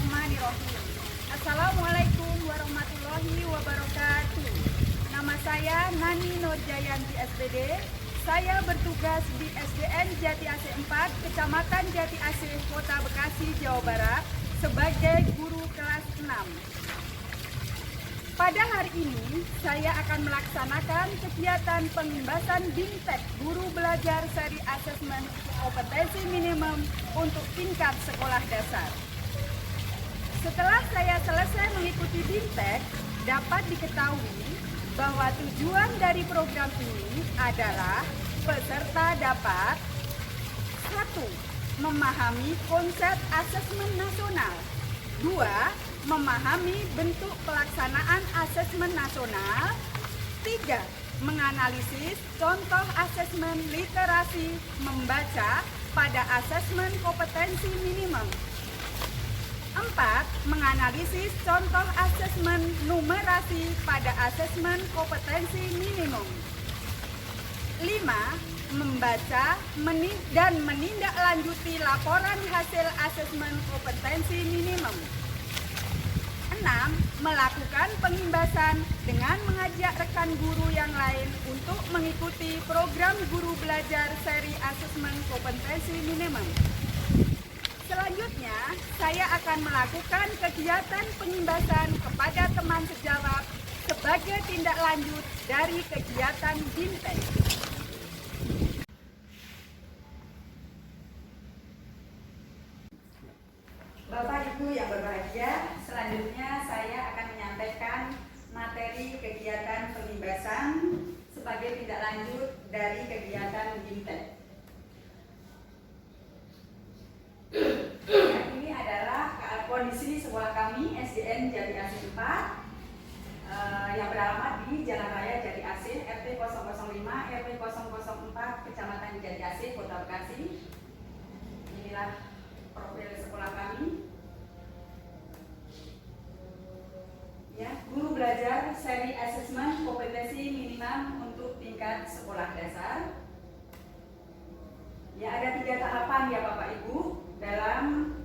Bismillahirrahmanirrahim. Assalamualaikum warahmatullahi wabarakatuh. Nama saya Nani Nurjayanti SPD. Saya bertugas di SDN Jati Asih 4, Kecamatan Jati Asih, Kota Bekasi, Jawa Barat, sebagai guru kelas 6. Pada hari ini, saya akan melaksanakan kegiatan pengimbasan BIMTEK Guru Belajar Seri Asesmen Kompetensi Minimum untuk tingkat sekolah dasar. Setelah saya selesai mengikuti BIMTEK, dapat diketahui bahwa tujuan dari program ini adalah peserta dapat 1. Memahami konsep asesmen nasional. 2. Memahami bentuk pelaksanaan asesmen nasional. 3. Menganalisis contoh asesmen literasi membaca pada asesmen kompetensi minimum. 4. Menganalisis contoh asesmen numerasi pada asesmen kompetensi minimum. 5. Membaca dan menindaklanjuti laporan hasil asesmen kompetensi minimum. 6. Melakukan pengimbasan dengan mengajak rekan guru yang lain untuk mengikuti program guru belajar seri asesmen kompetensi minimum. Selanjutnya, saya akan melakukan kegiatan pengimbasan kepada teman sejawat sebagai tindak lanjut dari kegiatan BIMTEK. Bapak Ibu yang berbahagia, selanjutnya saya akan menyampaikan materi kegiatan pengimbasan sebagai tindak lanjut dari kegiatan BIMTEK. Ini adalah kondisi sekolah kami SDN Jati Asih 4 yang beralamat di Jalan Raya Jati Asih, RT 005, RW 004, Kecamatan Jati Asih, Kota Bekasi. Inilah profil sekolah kami. Ya, guru belajar seri asesmen kompetensi minimum untuk tingkat sekolah dasar. Ya, ada 3 tahapan ya Bapak Ibu dalam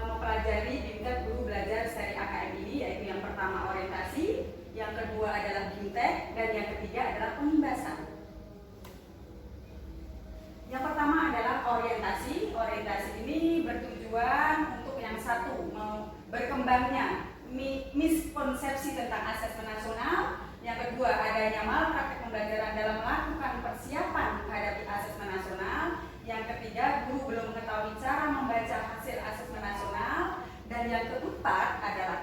mempelajari BIMTEK guru belajar seri AKM ini, yaitu yang pertama orientasi, yang kedua adalah BIMTEK, dan yang ketiga adalah pengimbasan. Yang pertama adalah orientasi. Orientasi ini bertujuan untuk yang satu, berkembangnya miskonsepsi tentang asesmen nasional. Yang kedua, adanya malpraktek pembelajaran dalam melakukan persiapan menghadapi asesmen nasional. Yang ketiga, guru belum mengetahui cara membaca hasil asesmen nasional. Dan yang keempat adalah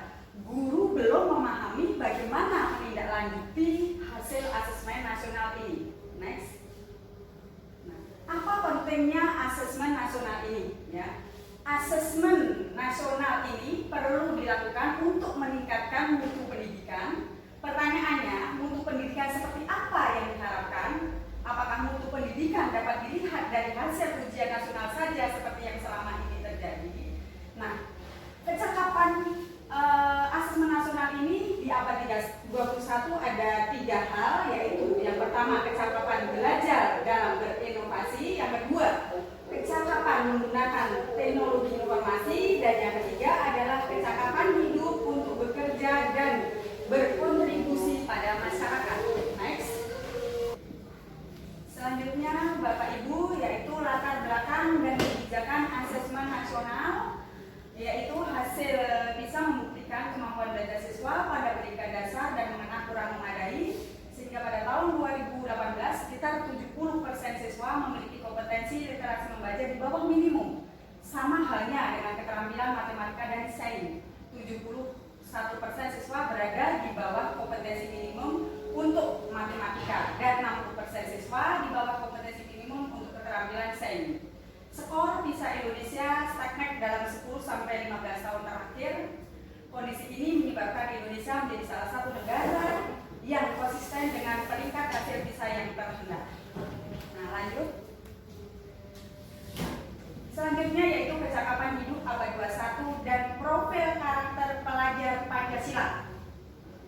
guru belum memahami bagaimana menindaklanjuti hasil asesmen nasional ini. Next. Apa pentingnya asesmen nasional ini? Ya, asesmen nasional ini perlu dilakukan untuk meningkatkan mutu pendidikan. Pertanyaannya, mutu pendidikan seperti apa yang diharapkan? Apakah mutu pendidikan dapat dilihat dari hasil ujian nasional saja seperti yang selama ini terjadi? Nah, kecakapan asesmen nasional ini di abad 21 ada 3 hal, yaitu yang pertama kecakapan belajar dalam berinovasi, yang kedua kecakapan menggunakan teknologi informasi, dan yang ketiga adalah kecakapan hidup untuk bekerja dan berkontribusi pada masyarakat. Next. Selanjutnya Bapak Ibu, yaitu latar belakang dan kebijakan asesmen nasional, yaitu hasil bisa membuktikan kemampuan belajar siswa pada pendidikan dasar dan menengah kurang memadai, sehingga pada tahun 2018 sekitar 70% siswa memiliki kompetensi literasi membaca di bawah minimum. Sama halnya dengan keterampilan matematika dan sains, 71% siswa berada di bawah kompetensi minimum untuk matematika dan 60% siswa di bawah kompetensi minimum untuk keterampilan sains. Skor PISA Indonesia stagnan dalam 10-15 tahun terakhir. Kondisi ini menyebabkan Indonesia menjadi salah satu negara yang konsisten dengan peringkat hasil PISA yang terrendah. Nah, lanjut. Selanjutnya yaitu kecakapan hidup abad 21 dan profil karakter pelajar Pancasila.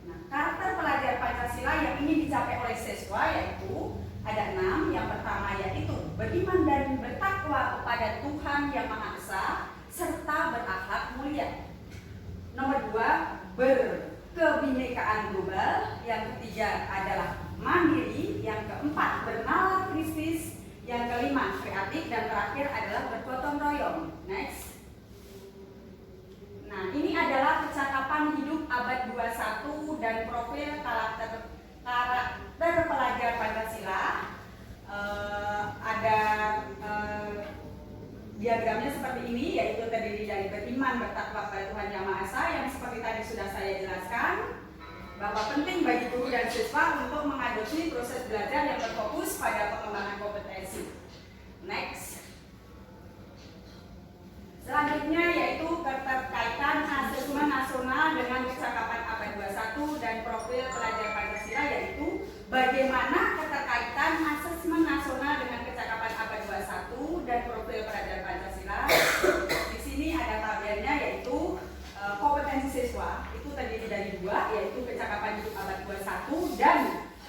Nah, karakter pelajar Pancasila yang ingin dicapai oleh siswa yaitu ada 6. Yang pertama yaitu beriman dan bertakwa kepada Tuhan Yang Maha Esa, serta berakhlak mulia. Nomor 2, berkebinekaan global. Yang ketiga adalah mandiri. Yang keempat, bernalar kritis. Yang kelima, kreatif. Dan terakhir adalah bergotong royong. Next. Nah, ini adalah kecakapan hidup abad 21 dan profil karakter pelajar Pancasila. Ada diagramnya seperti ini, yaitu terdiri dari beriman, bertakwa kepada Tuhan Yang Maha Esa, yang seperti tadi sudah saya jelaskan bahwa penting bagi guru dan siswa untuk mengadopsi proses belajar yang berfokus pada pengembangan kompetensi. Next. Selanjutnya yaitu keterkaitan asesmen nasional dengan kecakapan abad 21 dan profil pelajar Pancasila, yaitu bagaimana keterkaitan asesmen nasional dengan kecakapan abad 21 dan profil pelajar Pancasila. Di sini ada tabelnya, yaitu kompetensi siswa itu terdiri dari 2, yaitu kecakapan hidup abad 21 dan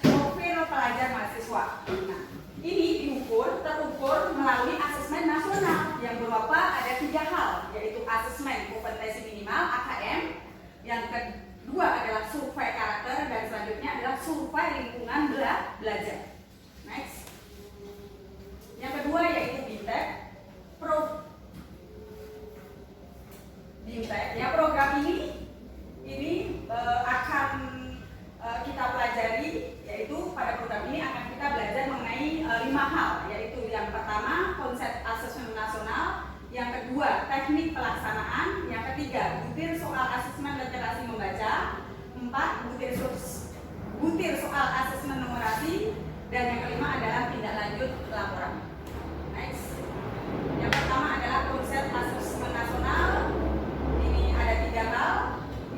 profil pelajar mahasiswa. Nah, ini terukur melalui asesmen nasional yang berupa ada 3 hal, yaitu asesmen kompetensi minimal (AKM), yang kedua adalah survei karakter, dan selanjutnya adalah survei lingkungan belajar. Next. Yang kedua yaitu BIMTEK. Ya, program ini akan kita pelajari, yaitu pada program ini akan kita belajar mengenai 5 hal, yaitu yang pertama konsep asesmen nasional, yang kedua teknik pelaksanaan, yang ketiga butir soal asesmen literasi membaca, 4 butir soal asesmen numerasi, dan yang kelima adalah tindak lanjut laporan. Next. Yang pertama adalah konsep asesmen nasional. Ini ada 3 hal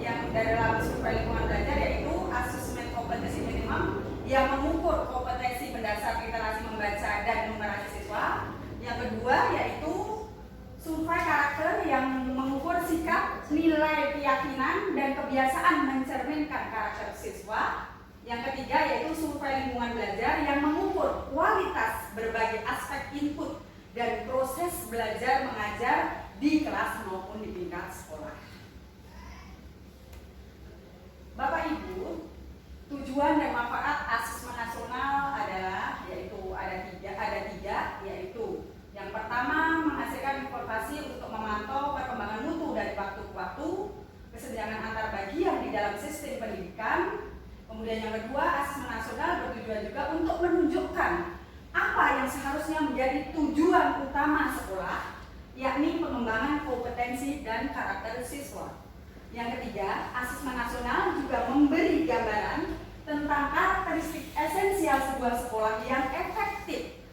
yang dalam survei lingkungan belajar, yaitu asesmen kompetensi minimum yang mengukur kompetensi mendasar literasi membaca dan numerasi siswa. Yang kedua yaitu survei karakter yang mengukur sikap, nilai keyakinan, dan kebiasaan mencerminkan karakter siswa. Yang ketiga yaitu survei lingkungan belajar yang mengukur kualitas berbagai aspek input dan proses belajar mengajar di kelas maupun di tingkat sekolah. Bapak Ibu, tujuan dan manfaat asesmen nasional adalah ada tiga, yaitu yang pertama menghasilkan informasi untuk memantau perkembangan mutu dari waktu ke waktu, kesenjangan antar bagian di dalam sistem pendidikan. Kemudian yang kedua, asesmen nasional bertujuan juga untuk menunjukkan apa yang seharusnya menjadi tujuan utama sekolah, yakni pengembangan kompetensi dan karakter siswa. Yang ketiga, asesmen nasional juga memberi gambaran tentang karakteristik esensial sebuah sekolah yang efektif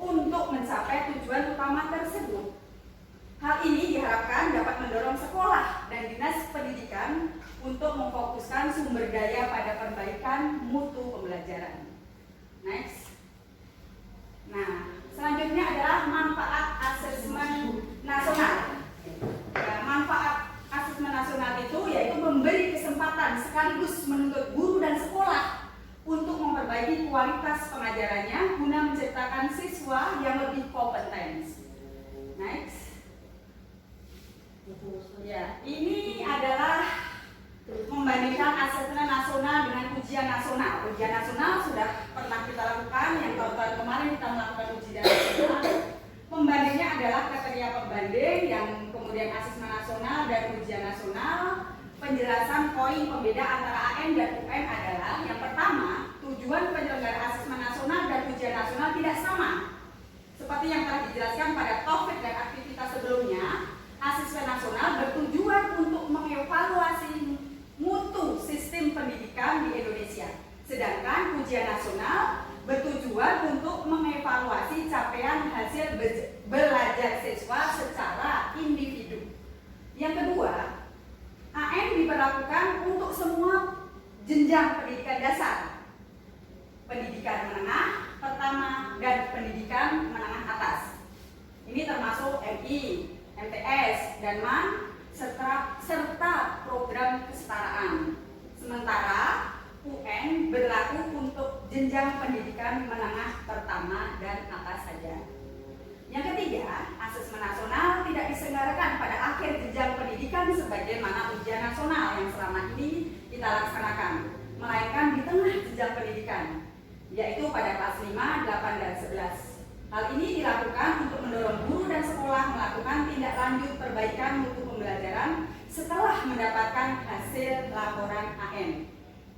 untuk mencapai tujuan utama tersebut. Hal ini diharapkan dapat mendorong sekolah dan dinas pendidikan untuk memfokuskan sumber daya pada perbaikan mutu pembelajaran. Next. Nah, selanjutnya adalah manfaat asesmen nasional. Manfaat asesmen nasional itu yaitu memberi kesempatan sekaligus menuntut guru dan sekolah untuk memperbaiki kualitas pengajarannya guna menciptakan siswa yang lebih kompeten. Next. Ya, ini adalah membandingkan asesmen nasional dengan ujian nasional. Ujian nasional sudah pernah kita lakukan, yang tahun-tahun kemarin kita melakukan ujian nasional. Pembandingnya adalah kriteria pembanding, yang kemudian asesmen nasional dan ujian nasional. Penjelasan poin pembeda antara AN dan UN adalah yang pertama, tujuan penyelenggara asesmen nasional dan ujian nasional tidak sama. Seperti yang telah dijelaskan pada topik dan aktivitas sebelumnya, asesmen nasional bertujuan untuk mengevaluasi mutu sistem pendidikan di Indonesia. Sedangkan ujian nasional bertujuan untuk mengevaluasi capaian hasil belajar siswa secara individu. Yang kedua, AN diberlakukan untuk semua jenjang pendidikan dasar, pendidikan menengah, pertama, dan pendidikan menengah atas. Ini termasuk MI, MTS, dan MAN, serta program kesetaraan. Sementara UN berlaku untuk jenjang pendidikan menengah pertama dan atas saja. Yang ketiga, asesmen nasional tidak diselenggarakan pada sebagaimana ujian nasional yang selama ini kita laksanakan, melainkan di tengah jenjang pendidikan, yaitu pada kelas 5, 8, dan 11. Hal ini dilakukan untuk mendorong guru dan sekolah melakukan tindak lanjut perbaikan mutu pembelajaran setelah mendapatkan hasil laporan AN.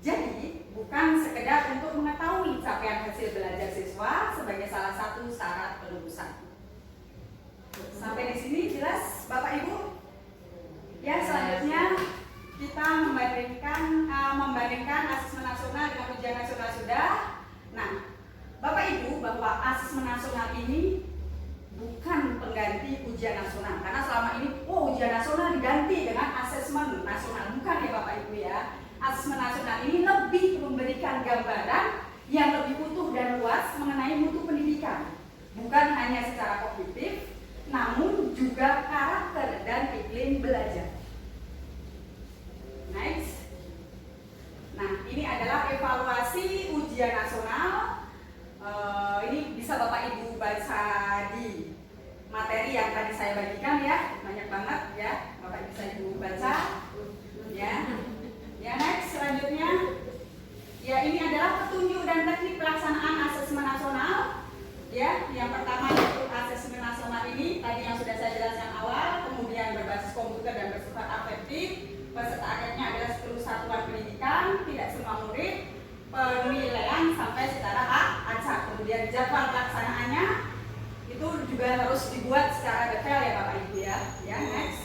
Jadi, bukan sekedar untuk mengetahui capaian hasil belajar siswa sebagai salah satu syarat kelulusan. Sampai di sini jelas Bapak Ibu? Ya, selanjutnya kita membandingkan asesmen nasional dengan ujian nasional sudah. Nah, Bapak Ibu, bahwa asesmen nasional ini bukan pengganti ujian nasional, karena selama ini ujian nasional diganti dengan asesmen nasional. Bukan ya Bapak Ibu ya. Asesmen nasional ini lebih memberikan gambaran yang lebih utuh dan luas mengenai mutu pendidikan, bukan hanya secara kognitif, namun juga karakter dan iklim belajar. Next. Nah, ini adalah evaluasi ujian nasional. Ini bisa Bapak Ibu baca di materi yang tadi saya bagikan ya, banyak banget ya, Bapak bisa Ibu baca ya. Ya, next, selanjutnya ya, ini adalah petunjuk dan teknik pelaksanaan asesmen nasional ya. Yang pertama yaitu asesmen nasional ini tadi yang sudah saya jelaskan awal, kemudian berbasis komputer dan bersifat afektif. Peserta akhirnya adalah seluruh satuan pendidikan, tidak semua murid, penilaian sampai secara acak. Kemudian jadwal pelaksanaannya itu juga harus dibuat secara detail ya Bapak Ibu ya. Ya, next.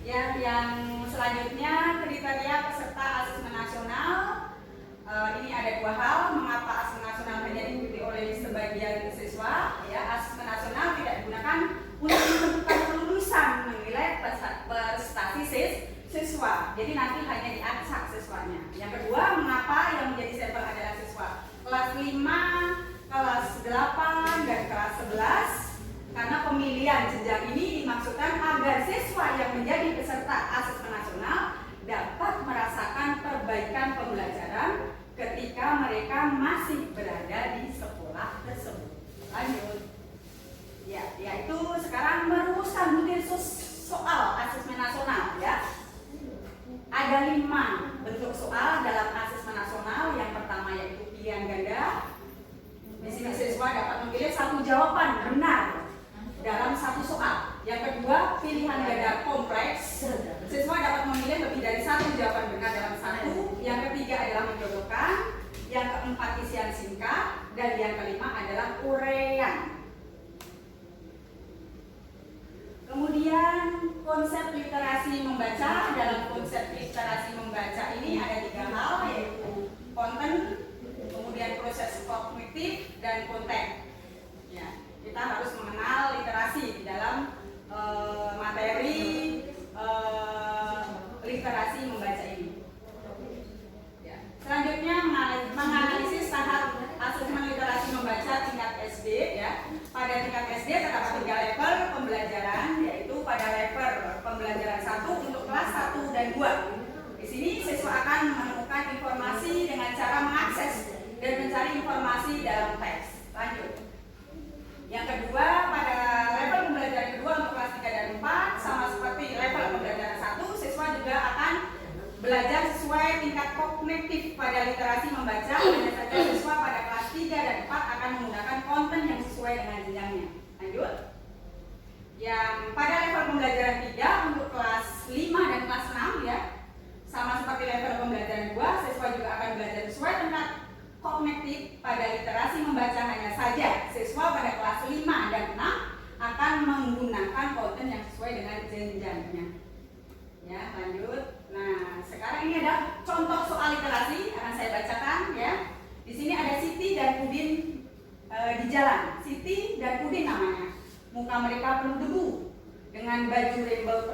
Ya, yang selanjutnya kriteria peserta asesmen nasional. Ini ada dua hal, mengapa asesmen nasional hanya diikuti oleh sebagian siswa ya. Asesmen nasional tidak digunakan untuk menentukan kelulusan menilai prestasi siswa, jadi nanti hanya diacak siswanya. Yang kedua, mengapa yang menjadi sampel adalah siswa kelas 5, kelas 8, dan kelas 11? Karena pemilihan jenjang ini dimaksudkan agar siswa yang menjadi peserta asesmen nasional dapat merasakan perbaikan pembelajaran ketika mereka masih berada di sekolah tersebut. Lanjut. Ya, yaitu sekarang merumuskan butir soal asesmen nasional ya. Ada 5 bentuk soal dalam asesmen nasional. Yang pertama yaitu pilihan ganda. Di sini siswa dapat memilih satu jawaban benar dalam satu soal. Yang kedua, pilihan ganda kompleks. Siswa dapat memilih lebih dari satu jawaban benar dalam satu. Yang ketiga adalah menjodohkan. Yang keempat isian singkat. Dan yang kelima adalah uraian. Kemudian konsep literasi membaca. Dalam konsep literasi membaca ini ada 3 hal, yaitu konten, kemudian proses kognitif, dan konteks. Ya, kita harus mengenal literasi di dalam materi literasi membaca ini. Ya. Selanjutnya menganalisis tahap asesmen literasi membaca tingkat SD ya. Pada tingkat SD terdapat 3 level pembelajaran, yaitu pada level pembelajaran 1 untuk kelas 1 dan 2. Di sini siswa akan menemukan informasi dengan cara mengakses dan mencari informasi dalam teks. Lanjut. Yang kedua, pada level pembelajaran kedua untuk kelas 3 dan 4, sama seperti level pembelajaran 1, siswa juga akan belajar sesuai tingkat kognitif pada literasi membaca. Hanya saja siswa pada kelas 3 dan 4 akan menggunakan konten yang sesuai dengan jenjangnya. Lanjut. Yang pada level pembelajaran 3 untuk kelas 5 dan kelas 6 ya, sama seperti level pembelajaran 2, siswa juga akan belajar sesuai tingkat kognitif pada literasi membaca. Hanya saja siswa pada kelas 5 dan 6 akan menggunakan konten yang sesuai dengan jenjangnya. Ya, lanjut. Nah, sekarang ini ada contoh soal literasi akan saya bacakan ya. Di sini ada Siti dan Udin di jalan. Siti dan Udin namanya. Muka mereka penuh debu. Dengan baju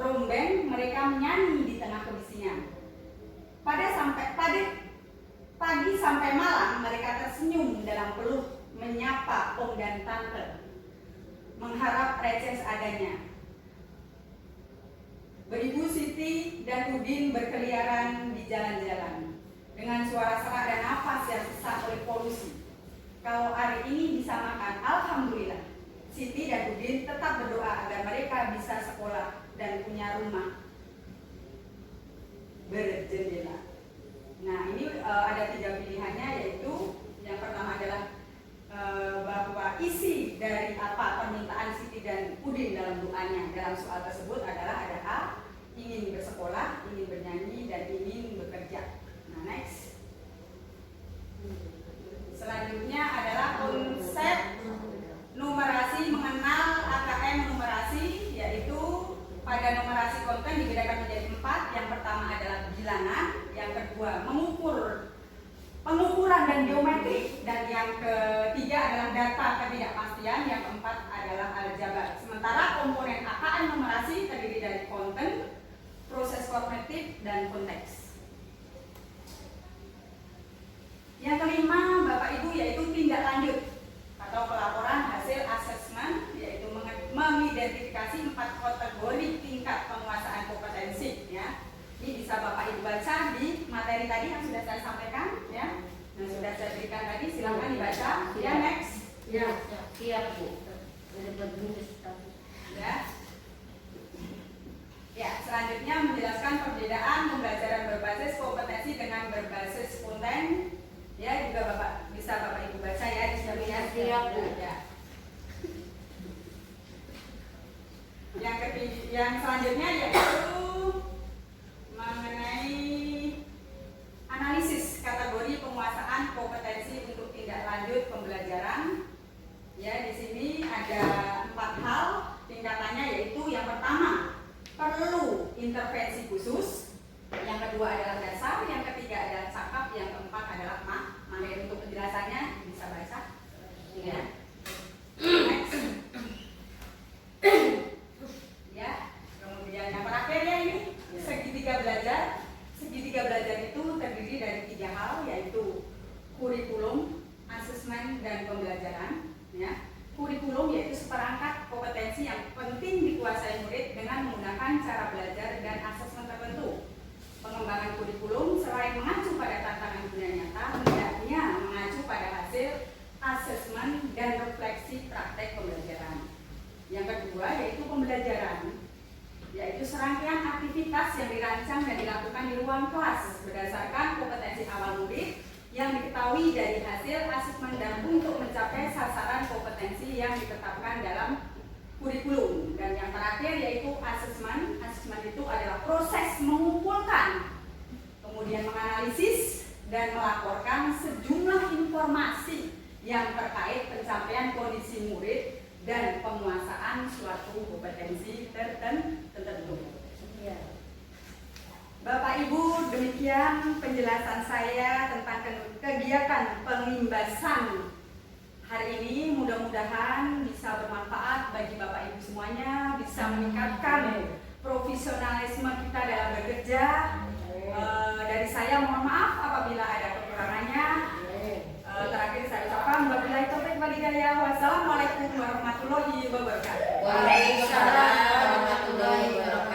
rombeng mereka menyanyi di tengah kebisingan. Pagi sampai malam mereka tersenyum dalam peluh menyapa om dan tante, mengharap receh seadanya. Beribu Siti dan Udin berkeliaran di jalan-jalan dengan suara serak dan nafas yang sesak oleh polusi. Kalau hari ini bisa makan, alhamdulillah. Siti dan Udin tetap berdoa agar mereka bisa sekolah dan punya rumah berjendela. Nah, ini ada 3 pilihannya, yaitu yang pertama adalah bahwa isi dari apa permintaan Siti dan Udin dalam doanya dalam soal tersebut adalah ada A, ingin bersekolah, ingin bernyanyi, dan ingin bekerja. Nah, next. Selanjutnya adalah konsep numerasi mengenal AKM numerasi, yaitu pada numerasi konten dibedakan menjadi 4. Yang pertama adalah bilangan, yang kedua pengukuran dan geometrik, dan yang ketiga adalah data ketidakpastian, yang keempat adalah aljabar. Sementara komponen AKM numerasi terdiri dari konten, proses kognitif, dan konteks. Yang kelima, Bapak Ibu, yaitu tindak lanjut atau pelaporan hasil asesmen, yaitu mengidentifikasi 4 kategori tingkat penguasaan kompetensi. Ya, ini bisa Bapak Ibu baca di materi tadi yang sudah saya sampaikan, ya, yang sudah saya berikan tadi. Silakan dibaca. Ya, next. Ya, siap Bu. Ya. Ya, selanjutnya menjelaskan perbedaan pembelajaran berbasis kompetensi dengan berbasis konten. Ya, juga bisa Bapak Ibu baca ya di sini ya. Siap Bu. Ya. Yang selanjutnya yaitu mengenai analisis kategori penguasaan kompetensi untuk tindak lanjut pembelajaran. Ya, di sini ada 4 hal tingkatannya, yaitu yang pertama perlu intervensi khusus, yang kedua adalah dasar, yang ketiga adalah cakap, yang keempat adalah materi. Untuk penjelasannya bisa baca. Ya. Next. Ya, kemudian yang terakhir ya ini segitiga belajar. Segitiga belajar itu terdiri dari 3 hal, yaitu kurikulum, asesmen, dan pembelajaran. Ya, kurikulum yaitu seperangkat kompetensi yang penting dikuasai murid dengan menggunakan cara belajar dan asesmen tertentu. Pengembangan kurikulum selain mengacu pada tantangan dunia nyata, hendaknya mengacu pada hasil asesmen dan refleksi praktek pembelajaran. Yang kedua yaitu pembelajaran, yaitu serangkaian aktivitas yang dirancang dan dilakukan di ruang kelas berdasarkan kompetensi awal murid yang diketahui dari hasil asesmen dan untuk mencapai sasaran kompetensi yang ditetapkan dalam kurikulum. Dan yang terakhir yaitu asesmen. Asesmen itu adalah proses mengumpulkan, kemudian menganalisis dan melaporkan sejumlah informasi yang terkait pencapaian kondisi murid dan penguasaan suatu kompetensi tertentu. Bapak Ibu, demikian penjelasan saya tentang kegiatan penglimbasan hari ini. Mudah-mudahan bisa bermanfaat bagi Bapak Ibu semuanya, bisa meningkatkan profesionalisme kita dalam bekerja. Dari saya mohon maaf apabila ada kekurangannya. Terakhir saya ucapkan wabillahi taufiq wal hidayah. Wassalamualaikum warahmatullahi wabarakatuh. Waalaikumsalam warahmatullahi wabarakatuh.